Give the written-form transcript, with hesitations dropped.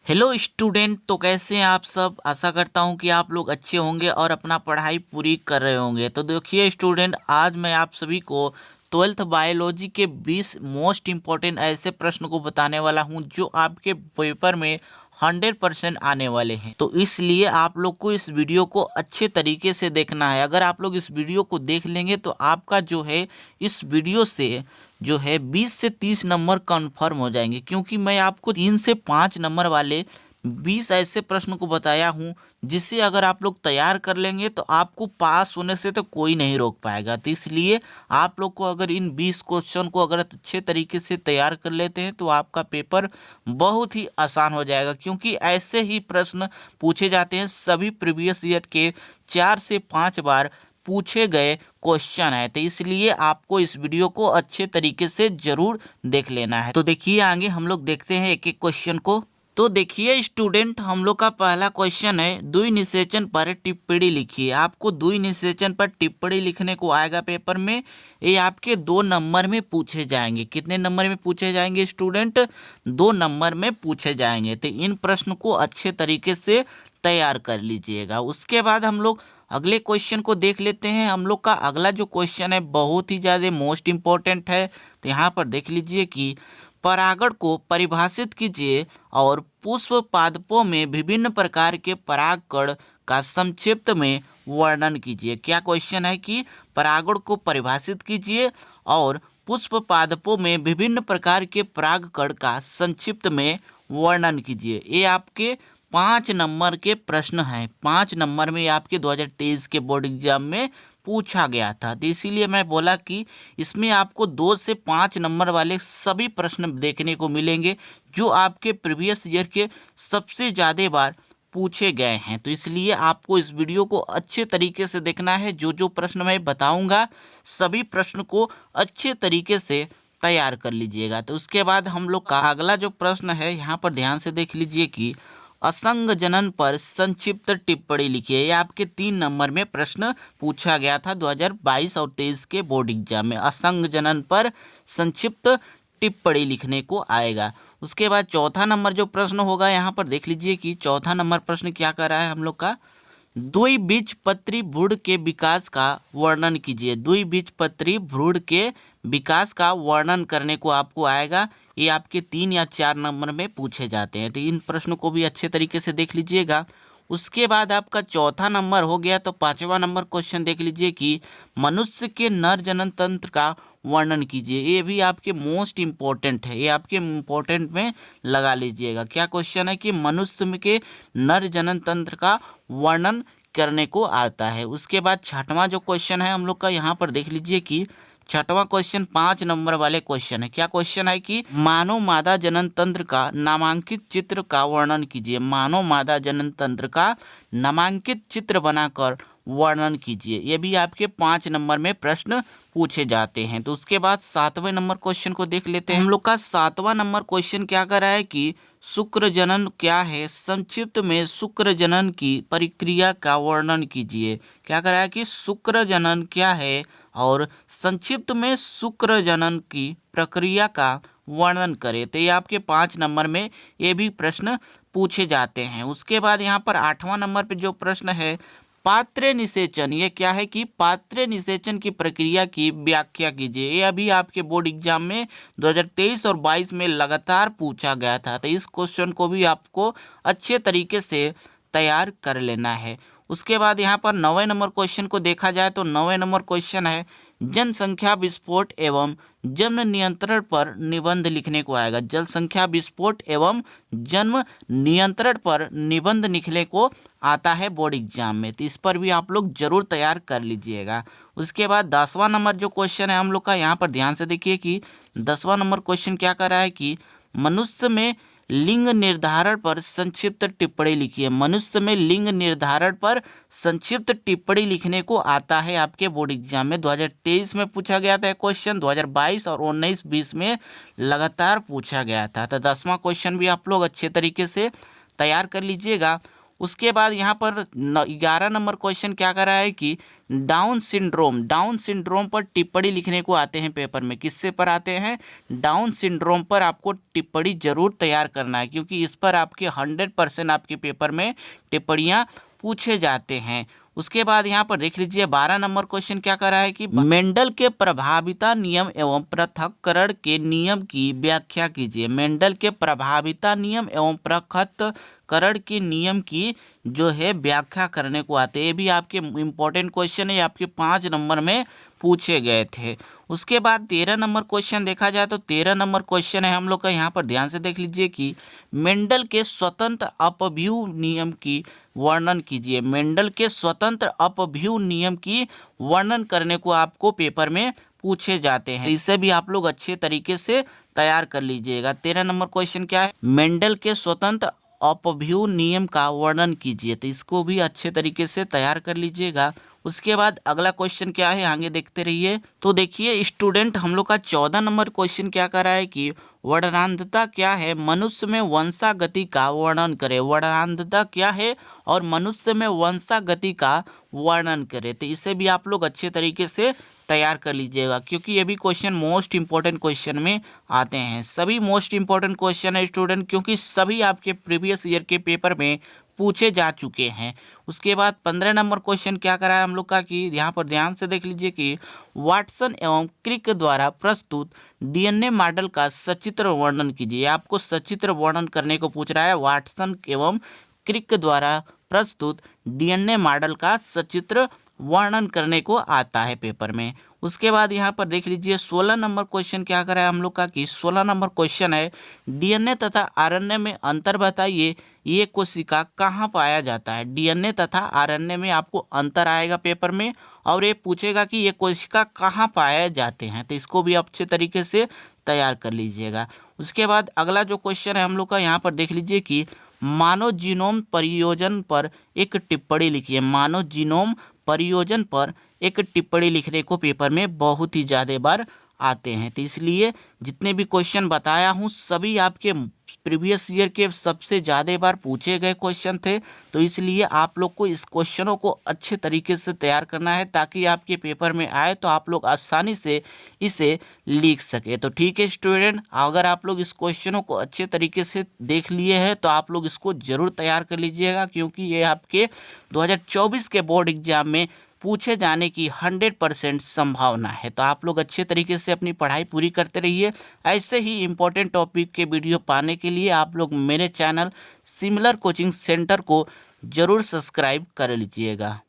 Hello student, तो कैसे हैं आप सब। आशा करता हूं कि आप लोग अच्छे होंगे और अपना पढ़ाई पूरी कर रहे होंगे। तो देखिए स्टूडेंट, आज मैं आप सभी को 12th बायोलॉजी के 20 मोस्ट इम्पॉर्टेंट ऐसे प्रश्न को बताने वाला हूं जो आपके पेपर में 100% आने वाले हैं। तो इसलिए आप लोग को इस वीडियो को अच्छे तरीके से देखना है। अगर आप लोग इस वीडियो को देख लेंगे तो आपका जो है इस वीडियो से जो है 20 से 30 नंबर कन्फर्म हो जाएंगे, क्योंकि मैं आपको 3 से 5 नंबर वाले 20 ऐसे प्रश्न को बताया हूं जिसे अगर आप लोग तैयार कर लेंगे तो आपको पास होने से तो कोई नहीं रोक पाएगा। तो इसलिए आप लोग को अगर इन 20 क्वेश्चन को अगर अच्छे तरीके से तैयार कर लेते हैं तो आपका पेपर बहुत ही आसान हो जाएगा, क्योंकि ऐसे ही प्रश्न पूछे जाते हैं। सभी प्रीवियस ईयर के 4 से 5 बार पूछे गए क्वेश्चन है। तो इसलिए आपको इस वीडियो को अच्छे तरीके से जरूर देख लेना है। तो देखिए आगे हम लोग देखते हैं एक एक क्वेश्चन को। तो देखिए स्टूडेंट, हम लोग का पहला क्वेश्चन है, द्वि निषेचन पर टिप्पणी लिखिए। आपको द्वि निषेचन पर टिप्पणी लिखने को आएगा पेपर में। ये आपके 2 नंबर में पूछे जाएंगे। कितने नंबर में पूछे जाएंगे स्टूडेंट? 2 नंबर में पूछे जाएंगे। तो इन प्रश्न को अच्छे तरीके से तैयार कर लीजिएगा। उसके बाद हम लोग अगले क्वेश्चन को देख लेते हैं। हम लोग का अगला जो क्वेश्चन है बहुत ही ज़्यादा मोस्ट इम्पोर्टेंट है। तो यहाँ पर देख लीजिए कि परागण को परिभाषित कीजिए और पुष्प पादपों में विभिन्न प्रकार के परागकण का संक्षिप्त में वर्णन कीजिए। क्या क्वेश्चन है कि परागण को परिभाषित कीजिए और पुष्प पादपों में विभिन्न प्रकार के परागकण का संक्षिप्त में वर्णन कीजिए। ये आपके 5 नंबर के प्रश्न हैं। 5 नंबर में आपके 2023 के बोर्ड एग्जाम में पूछा गया था। तो इसीलिए मैं बोला कि इसमें आपको 2 से 5 नंबर वाले सभी प्रश्न देखने को मिलेंगे जो आपके प्रीवियस ईयर के सबसे ज़्यादा बार पूछे गए हैं। तो इसलिए आपको इस वीडियो को अच्छे तरीके से देखना है। जो जो प्रश्न मैं बताऊंगा सभी प्रश्न को अच्छे तरीके से तैयार कर लीजिएगा। तो उसके बाद हम लोग का अगला जो प्रश्न है, यहाँ पर ध्यान से देख लीजिए कि असंग जनन पर संक्षिप्त टिप्पणी लिखिए। ये आपके 3 नंबर में प्रश्न पूछा गया था 2022 और 23 के बोर्ड एग्जाम में। असंग जनन पर संक्षिप्त टिप्पणी लिखने को आएगा। उसके बाद चौथा नंबर जो प्रश्न होगा, यहाँ पर देख लीजिए कि चौथा नंबर प्रश्न क्या कर रहा है हम लोग का, द्विबीजपत्री भ्रूण के विकास का वर्णन कीजिए। द्विबीजपत्री भ्रूण के विकास का वर्णन करने को आपको आएगा। ये आपके 3 या 4 नंबर में पूछे जाते हैं। तो इन प्रश्नों को भी अच्छे तरीके से देख लीजिएगा। उसके बाद आपका चौथा नंबर हो गया। तो 5वां नंबर क्वेश्चन देख लीजिए कि मनुष्य के नर जनन तंत्र का वर्णन कीजिए। ये भी आपके मोस्ट इम्पोर्टेंट है। ये आपके इम्पोर्टेंट में लगा लीजिएगा। क्या क्वेश्चन है कि मनुष्य के नर जनन तंत्र का वर्णन करने को आता है। उसके बाद 6वां जो क्वेश्चन है हम लोग का, यहाँ पर देख लीजिए कि 6वां क्वेश्चन 5 नंबर वाले क्वेश्चन है। क्या क्वेश्चन है कि मानव मादा जनन तंत्र का नामांकित चित्र का वर्णन कीजिए। मानव मादा जनन तंत्र का नामांकित चित्र बनाकर वर्णन कीजिए। ये भी आपके 5 नंबर में प्रश्न पूछे जाते हैं। तो उसके बाद 7वें नंबर क्वेश्चन को देख लेते हैं। हम लोग का 7वां नंबर क्वेश्चन क्या कर रहा है कि शुक्र जनन क्या है, संक्षिप्त में शुक्र जनन की प्रक्रिया का वर्णन कीजिए। क्या कर रहा है कि शुक्र जनन क्या है और संक्षिप्त में शुक्र जनन की प्रक्रिया का वर्णन करें। तो ये आपके 5 नंबर में ये भी प्रश्न पूछे जाते हैं। उसके बाद यहाँ पर 8वां नंबर पे जो प्रश्न है, पात्र निषेचन, ये क्या है कि पात्र निषेचन की प्रक्रिया की व्याख्या कीजिए। ये अभी आपके बोर्ड एग्जाम में 2023 और 22 में लगातार पूछा गया था। तो इस क्वेश्चन को भी आपको अच्छे तरीके से तैयार कर लेना है। उसके बाद यहाँ पर 9वें नंबर क्वेश्चन को देखा जाए तो 9वें नंबर क्वेश्चन है, जनसंख्या विस्फोट एवं जन्म नियंत्रण पर निबंध लिखने को आएगा। जनसंख्या विस्फोट एवं जन्म नियंत्रण पर निबंध लिखने को आता है बोर्ड एग्जाम में। तो इस पर भी आप लोग जरूर तैयार कर लीजिएगा। उसके बाद 10वां नंबर जो क्वेश्चन है हम लोग का, यहाँ पर ध्यान से देखिए कि 10वां नंबर क्वेश्चन क्या कर रहा है कि मनुष्य में लिंग निर्धारण पर संक्षिप्त टिप्पणी लिखिए। मनुष्य में लिंग निर्धारण पर संक्षिप्त टिप्पणी लिखने को आता है आपके बोर्ड एग्जाम में। 2023 में पूछा गया था क्वेश्चन, 2022 और 19-20 में लगातार पूछा गया था। तो 10वां क्वेश्चन भी आप लोग अच्छे तरीके से तैयार कर लीजिएगा। उसके बाद यहाँ पर 11 नंबर क्वेश्चन क्या कर रहा है कि डाउन सिंड्रोम पर टिप्पणी लिखने को आते हैं पेपर में। किससे पर आते हैं? डाउन सिंड्रोम पर आपको टिप्पणी जरूर तैयार करना है, क्योंकि इस पर आपके 100% आपके पेपर में टिप्पणियाँ पूछे जाते हैं। उसके बाद यहाँ पर देख लीजिए 12 नंबर क्वेश्चन क्या कर रहा है कि मेंडल के प्रभाविता नियम एवं पृथक्करण के नियम की व्याख्या कीजिए। मेंडल के प्रभाविता नियम एवं पृथक्करण के नियम की जो है व्याख्या करने को आते हैं। ये भी आपके इम्पोर्टेंट क्वेश्चन है, आपके 5 नंबर में पूछे गए थे। उसके बाद 13 नंबर क्वेश्चन देखा जाए तो 13 नंबर क्वेश्चन है हम लोग का, यहाँ पर ध्यान से देख लीजिए कि मेंडल के स्वतंत्र अपव्यय नियम की वर्णन कीजिए। मेंडल के स्वतंत्र अपव्यय नियम की वर्णन करने को आपको पेपर में पूछे जाते हैं। इसे भी आप लोग अच्छे तरीके से तैयार कर लीजिएगा। 13 नंबर क्वेश्चन क्या है? मेंडल के स्वतंत्र अपव्यय नियम का वर्णन कीजिए। तो इसको भी अच्छे तरीके से तैयार कर लीजिएगा। उसके बाद अगला क्वेश्चन क्या है, आगे देखते रहिए। तो देखिए स्टूडेंट, हम लोग का 14 नंबर क्वेश्चन क्या कर रहा है कि वर्णांधता क्या है, मनुष्य में वंशागति का वर्णन करें। वर्णांधता क्या है और मनुष्य में वंशागति का वर्णन करें। तो इसे भी आप लोग अच्छे तरीके से तैयार कर लीजिएगा, क्योंकि ये भी क्वेश्चन मोस्ट इंपॉर्टेंट क्वेश्चन में आते हैं। सभी मोस्ट इंपॉर्टेंट क्वेश्चन है स्टूडेंट, क्योंकि सभी आपके प्रीवियस ईयर के पेपर में पूछे जा चुके हैं। उसके बाद 15 नंबर क्वेश्चन क्या करा है हम लोग का कि यहाँ पर ध्यान से देख लीजिए कि वाटसन एवं क्रिक द्वारा प्रस्तुत डीएनए मॉडल का सचित्र वर्णन कीजिए। आपको सचित्र वर्णन करने को पूछ रहा है। वाटसन एवं क्रिक द्वारा प्रस्तुत डीएनए मॉडल का सचित्र वर्णन करने को आता है पेपर में। उसके बाद यहाँ पर देख लीजिए 16 नंबर क्वेश्चन क्या करा है हम लोग का कि 16 नंबर क्वेश्चन है डीएनए तथा आरएनए में अंतर बताइए। ये कोशिका कहाँ पाया जाता है? डीएनए तथा आरएनए में आपको अंतर आएगा पेपर में, और ये पूछेगा कि ये कोशिका कहाँ पाए जाते हैं। तो इसको भी अच्छे तरीके से तैयार कर लीजिएगा। उसके बाद अगला जो क्वेश्चन है हम लोग का, यहाँ पर देख लीजिए कि मानव जीनोम परियोजन पर एक टिप्पणी लिखिए। मानव जीनोम परियोजन पर एक टिप्पणी लिखने को पेपर में बहुत ही ज़्यादा बार आते हैं। तो इसलिए जितने भी क्वेश्चन बताया हूँ सभी आपके प्रीवियस ईयर के सबसे ज़्यादा बार पूछे गए क्वेश्चन थे। तो इसलिए आप लोग को इस क्वेश्चनों को अच्छे तरीके से तैयार करना है, ताकि आपके पेपर में आए तो आप लोग आसानी से इसे लिख सके। तो ठीक है स्टूडेंट, अगर आप लोग इस क्वेश्चनों को अच्छे तरीके से देख लिए हैं तो आप लोग इसको ज़रूर तैयार कर लीजिएगा, क्योंकि ये आपके 2024 के बोर्ड एग्जाम में पूछे जाने की 100% संभावना है। तो आप लोग अच्छे तरीके से अपनी पढ़ाई पूरी करते रहिए। ऐसे ही इम्पोर्टेंट टॉपिक के वीडियो पाने के लिए आप लोग मेरे चैनल सिमिलर कोचिंग सेंटर को ज़रूर सब्सक्राइब कर लीजिएगा।